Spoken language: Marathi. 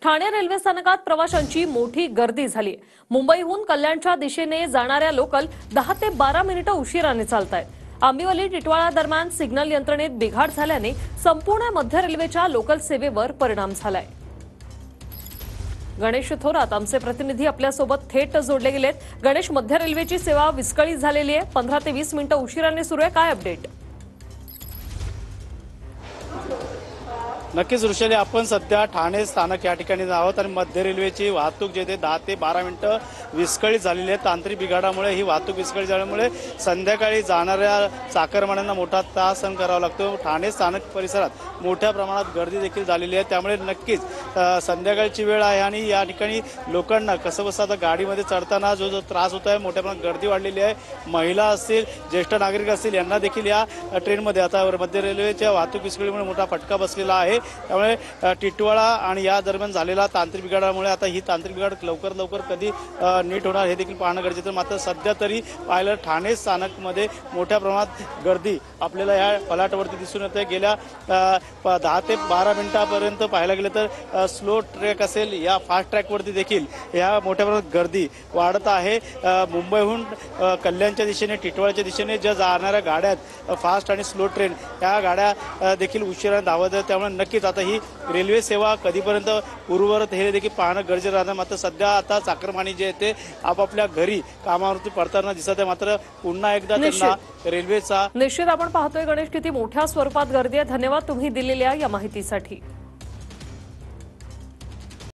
ठाणे रेल्वे स्थानकात प्रवाशांची मोठी गर्दी झाली। मुंबईहून कल्याणच्या दिशेने जाणाऱ्या लोकल 10 ते 12 मिनिटं उशिराने चालतायत। आंबिवली टिटवाळा दरम्यान सिग्नल यंत्रणेत बिघाड झाल्याने संपूर्ण मध्य रेल्वेच्या लोकल सेवेवर परिणाम झालाय। गणेश थोरात आमचे प्रतिनिधी आपल्यासोबत थेट जोडले गेलेत। गणेश, मध्य रेल्वेची सेवा विस्कळीत झालेली आहे, 15 ते 20 मिनिटं उशिराने सुरू आहे, काय अपडेट? नक्कीच ऋषाली, आपण सध्या ठाणे स्थानक या ठिकाणी आहोत आणि मध्य रेल्वेची वाहतूक जे 10 ते 12 मिनिटं विस्कळीत झालेली आहे। तांत्रिक बिघाडामुळे ही वाहतूक विस्कळीत झाल्यामुळे संध्याकाळी जाणाऱ्या चाकरमान्यांना मोठा त्रास सहन करावा लागतो। ठाणे स्थानक परिसरात मोठ्या प्रमाणात गर्दी देखील झालेली आहे, त्यामुळे नक्कीच संध्याकाळची वेळ आहे आणि या ठिकाणी लोकांना कसं बसं आता गाडीमध्ये चढताना जो त्रास होत आहे, मोठ्या प्रमाणात गर्दी वाढलेली आहे। महिला असतील, ज्येष्ठ नागरिक असतील, यांना देखील या ट्रेनमध्ये आता मध्य रेल्वेच्या वाहतूक विस्कळीमुळे मोठा फटका बसलेला आहे। त्यामुळे टिटवाळा आणि या दरम्यान झालेला तांत्रिक बिघाडामुळे आता ही तांत्रिक बिघाड लवकर कधी नीट होणार हे देखील पाहणं गरजेचं आहे। मात्र सध्या तरी पाहिलं ठाणे स्थानकमध्ये मोठ्या प्रमाणात गर्दी आपल्याला या फलाटावरती दिसून येते। गेल्या 10 ते 12 मिनिटांपर्यंत पाहायला गेलं तर स्लो ट्रॅक असेल या फास्ट ट्रॅकवरती देखील या मोठ्या प्रमाणात गर्दी वाढत आहे। मुंबईहून कल्याणच्या दिशेने, टिटवाळ्याच्या दिशेने ज्या जाणाऱ्या गाड्या आहेत, फास्ट आणि स्लो ट्रेन, या गाड्या देखील उशिराने धावत आहेत। त्यामुळे नक्कीच आता ही रेल्वे सेवा कधीपर्यंत पूर्ववत हे देखील पाहणं गरजेचं राहतं। मात्र सध्या आता चाकरमानी जे आहे ते आपापल्या घरी कामावरती पडताना दिसत आहे। मात्र पुन्हा एकदा त्यांना रेल्वेचा निश्चित आपण पाहतोय गणेश, किती मोठ्या स्वरूपात गर्दी आहे। धन्यवाद तुम्ही दिलेल्या या माहितीसाठी।